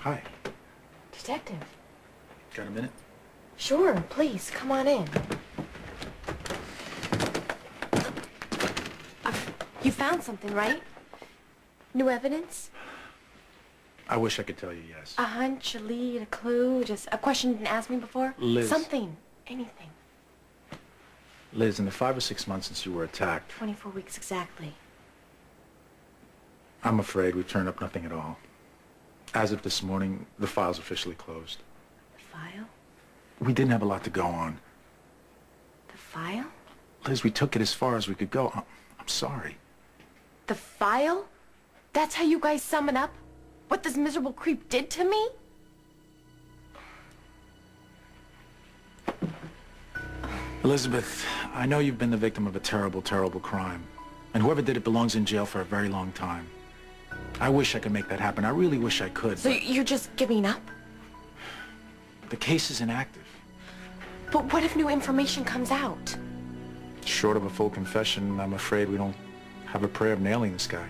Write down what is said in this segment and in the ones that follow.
Hi. Detective. Got a minute? Sure, please, come on in. You found something, right? New evidence? I wish I could tell you yes. A hunch, a lead, a clue, just a question you didn't ask me before? Liz. Something, anything. Liz, in the 5 or 6 months since you were attacked, 24 weeks exactly. I'm afraid we've turned up nothing at all. As of this morning, the file's officially closed. The file? We didn't have a lot to go on. The file? Liz, we took it as far as we could go. I'm sorry. The file? That's how you guys sum it up? What this miserable creep did to me? Elizabeth, I know you've been the victim of a terrible, terrible crime. And whoever did it belongs in jail for a very long time. I wish I could make that happen. I really wish I could. So you're just giving up? The case is inactive. But what if new information comes out? Short of a full confession, I'm afraid we don't have a prayer of nailing this guy.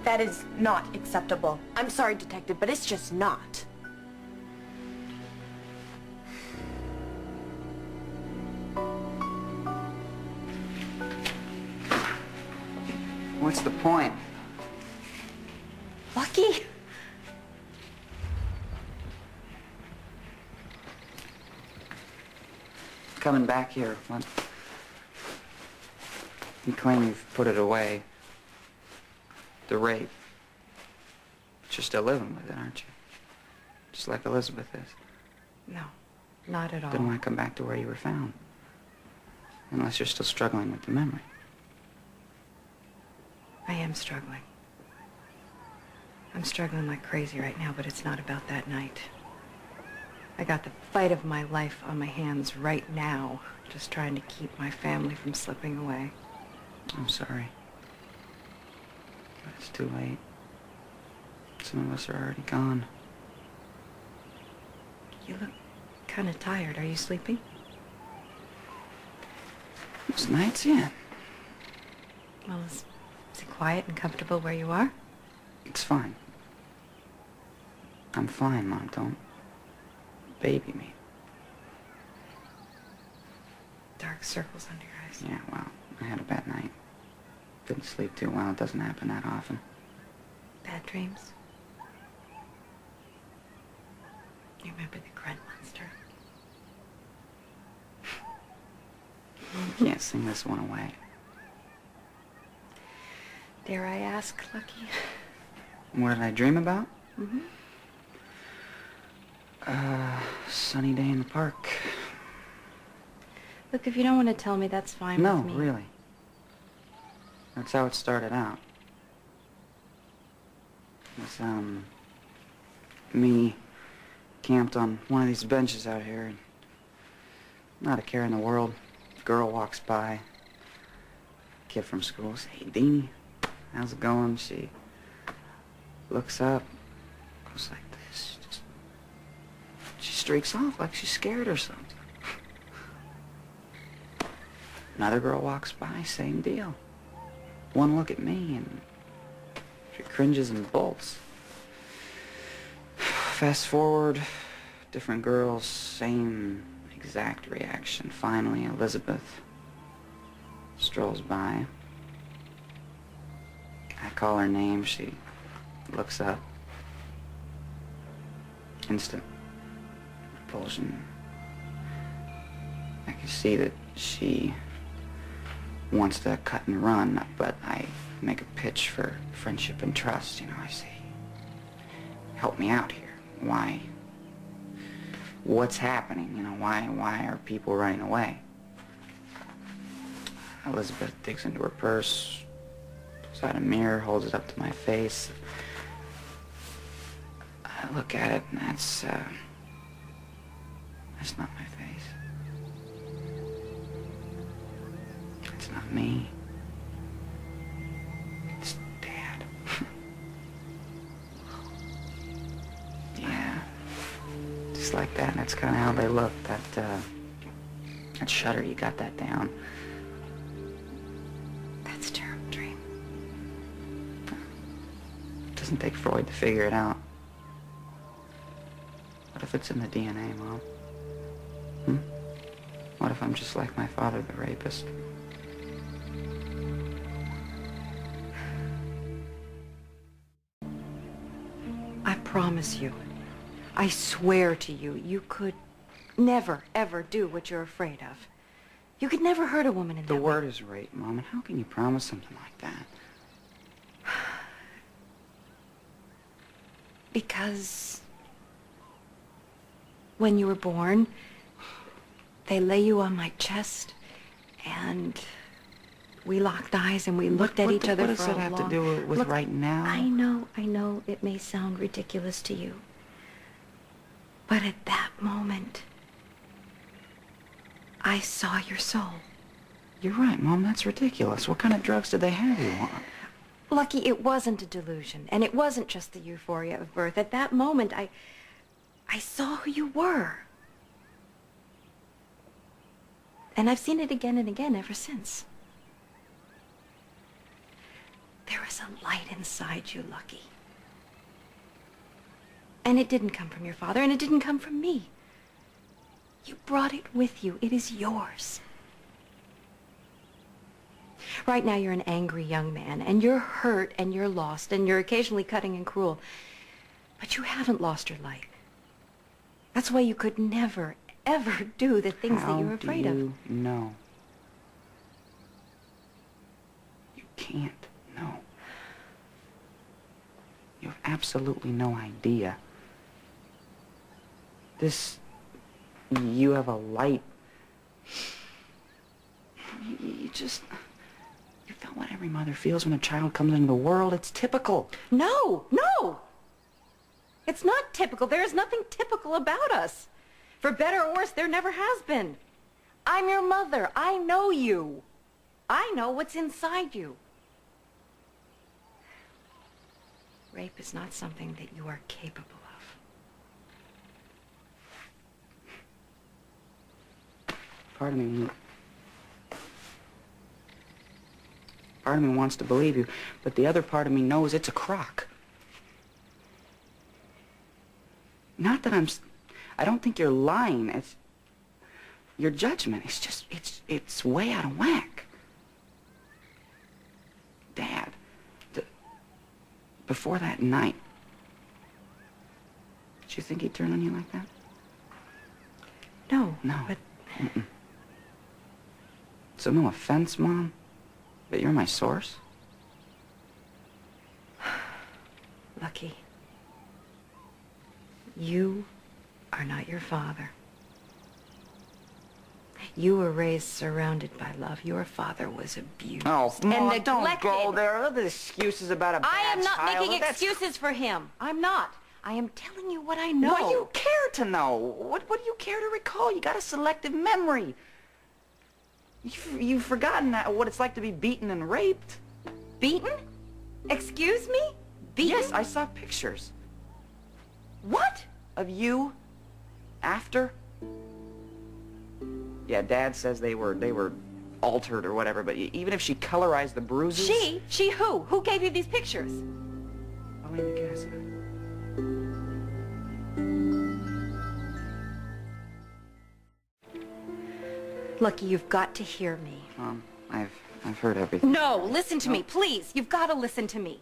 That is not acceptable. I'm sorry, Detective, but it's just not. What's the point? Lucky? Coming back here, what? You claim you've put it away. The rape. But you're still living with it, aren't you? Just like Elizabeth is. No, not at all. Then why come back to where you were found? Unless you're still struggling with the memory. I am struggling. I'm struggling like crazy right now, but it's not about that night. I got the fight of my life on my hands right now, just trying to keep my family from slipping away. I'm sorry. But it's too late. Some of us are already gone. You look kind of tired. Are you sleeping? Most nights, yeah. Well, is it quiet and comfortable where you are? It's fine. I'm fine, Mom. Don't baby me. Dark circles under your eyes. Yeah, well, I had a bad night. Didn't sleep too well. It doesn't happen that often. Bad dreams? You remember the grunt monster? You can't sing this one away. Dare I ask, Lucky? What did I dream about? Mm-hmm. Sunny day in the park. Look, if you don't want to tell me, that's fine No, with me. really. That's how it started out. It was, me camped on one of these benches out here, and not a care in the world. Girl walks by. Kid from school says, "Hey, Deanie, how's it going?" She looks up, goes like this. She streaks off like she's scared or something. Another girl walks by, same deal. One look at me and she cringes and bolts. Fast forward, different girls, same exact reaction. Finally, Elizabeth strolls by. I call her name, she looks up. Instant repulsion. I can see that she wants to cut and run, but I make a pitch for friendship and trust. You know, I say, help me out here. Why? What's happening? You know, why are people running away? Elizabeth digs into her purse, pulls out a mirror, holds it up to my face. I look at it, and that's not my face. It's not me. It's Dad. face like that, and that's kind of how they look. That shudder, you got that down. That's a terrible dream. It doesn't take Freud to figure it out. What if it's in the DNA, Mom? What if I'm just like my father, the rapist? I promise you, I swear to you, you could never, ever do what you're afraid of. You could never hurt a woman in that The way. word is rape, Mom, and how can you promise something like that? Because when you were born, they lay you on my chest, and we locked eyes and we looked at each other for a long... What does that have to do with Look, right now? I know, it may sound ridiculous to you. But at that moment, I saw your soul. You're right, Mom, that's ridiculous. What kind of drugs did they have you on? Lucky, it wasn't a delusion, and it wasn't just the euphoria of birth. At that moment, I saw who you were. And I've seen it again and again ever since. There is a light inside you, Lucky. And it didn't come from your father, and it didn't come from me. You brought it with you. It is yours. Right now, you're an angry young man, and you're hurt, and you're lost, and you're occasionally cutting and cruel. But you haven't lost your light. That's why you could never, ever do the things that you're afraid of. How do you know? You can't know. You have absolutely no idea. You have a light. You felt what every mother feels when a child comes into the world. It's typical. No! It's not typical. There is nothing typical about us. For better or worse, there never has been. I'm your mother. I know you. I know what's inside you. Rape is not something that you are capable of. Part of me wants to believe you, but the other part of me knows it's a crock. Not that I don't think you're lying. It's your judgment. It's way out of whack. Dad, before that night, did you think he'd turn on you like that? No. But... So no offense, Mom, but you're my source. Lucky. You are not your father. You were raised surrounded by love. Your father was abused. Oh, Mom, and don't neglected. go there. All the excuses about a bad I am not child. making excuses for him. I'm not. I am telling you what I know. What do you care to know? What do you care to recall? You got a selective memory. You've forgotten what it's like to be beaten and raped. Beaten? Excuse me? Beaten? Yes, I saw pictures. What? Of you after. Yeah, Dad says they were altered or whatever, but even if she colorized the bruises... She who? Who gave you these pictures? Helena Cassidy. Lucky, you've got to hear me. Mom, I've heard everything. No, listen to me, please. You've got to listen to me.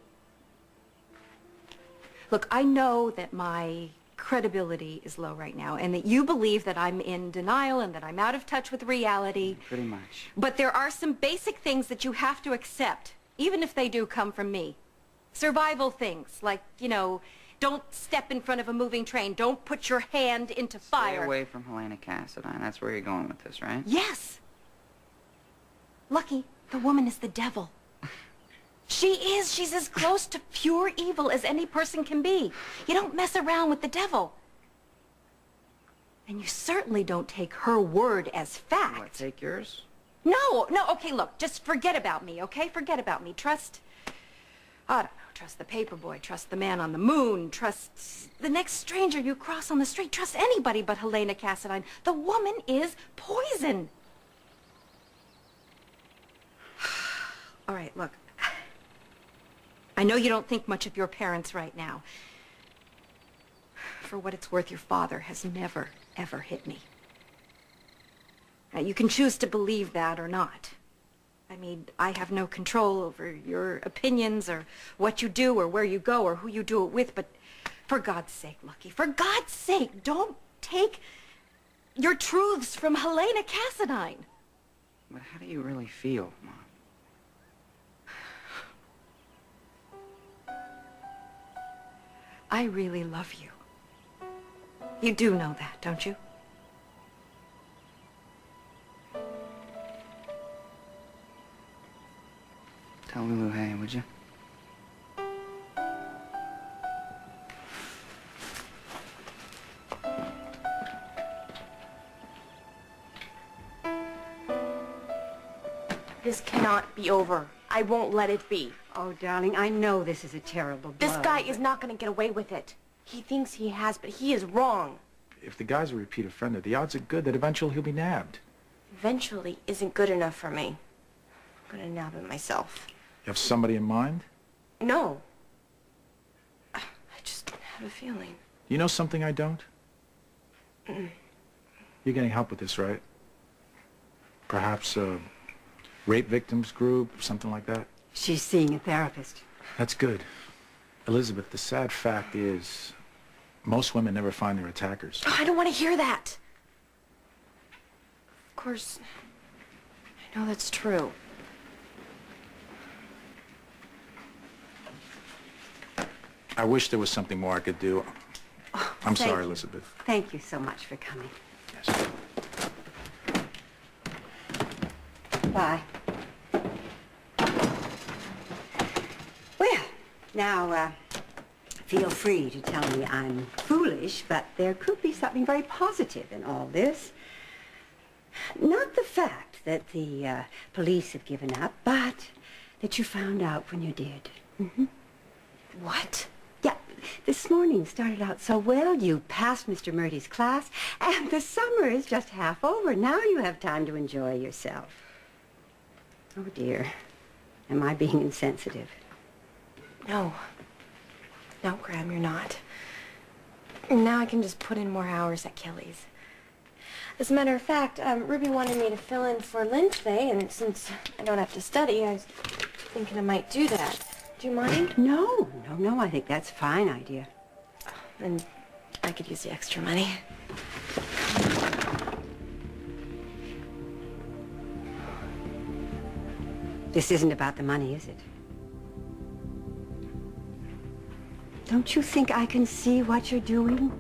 Look, I know that my credibility is low right now, and that you believe that I'm in denial and that I'm out of touch with reality. Pretty much. But there are some basic things that you have to accept, even if they do come from me. Survival things, like, you know, don't step in front of a moving train. Don't put your hand into fire. Stay away from Helena Cassidy. That's where you're going with this, right? Yes. Lucky, the woman is the devil. She is. She's as close to pure evil as any person can be. You don't mess around with the devil. And you certainly don't take her word as fact. What, take yours? No, okay, look, just forget about me, okay? Forget about me. Trust, I don't know, Trust the paperboy, trust the man on the moon, trust the next stranger you cross on the street, trust anybody but Helena Cassadine. The woman is poison. All right, look. I know you don't think much of your parents right now. For what it's worth, your father has never, ever hit me. Now, you can choose to believe that or not. I mean, I have no control over your opinions or what you do or where you go or who you do it with, but for God's sake, Lucky, for God's sake, don't take your truths from Helena Cassadine. But how do you really feel, Mom? I really love you. You do know that, don't you? Tell Lulu, hey, would you? This cannot be over. I won't let it be. Oh, darling, I know this is a terrible blow. This guy is not going to get away with it. He thinks he has, but he is wrong. If the guy's a repeat offender, the odds are good that eventually he'll be nabbed. Eventually isn't good enough for me. I'm going to nab him myself. You have somebody in mind? No. I just have a feeling. You know something I don't? You're getting help with this, right? Perhaps a rape victims group, something like that? She's seeing a therapist. That's good. Elizabeth, the sad fact is, most women never find their attackers. Oh, I don't want to hear that. Of course, I know that's true. I wish there was something more I could do. Oh, I'm thank sorry, you. Elizabeth. Thank you so much for coming. Yes. Bye. Well, now, feel free to tell me I'm foolish, but there could be something very positive in all this. Not the fact that the police have given up, but that you found out when you did. Mm-hmm. What? Yeah, this morning started out so well. You passed Mr. Murty's class, and the summer is just half over. Now you have time to enjoy yourself. Oh, dear. Am I being insensitive? No. No, Graham, you're not. Now I can just put in more hours at Kelly's. As a matter of fact, Ruby wanted me to fill in for Lynn today, and since I don't have to study, I was thinking I might do that. Do you mind? No, I think that's a fine idea. Then I could use the extra money. This isn't about the money, is it? Don't you think I can see what you're doing?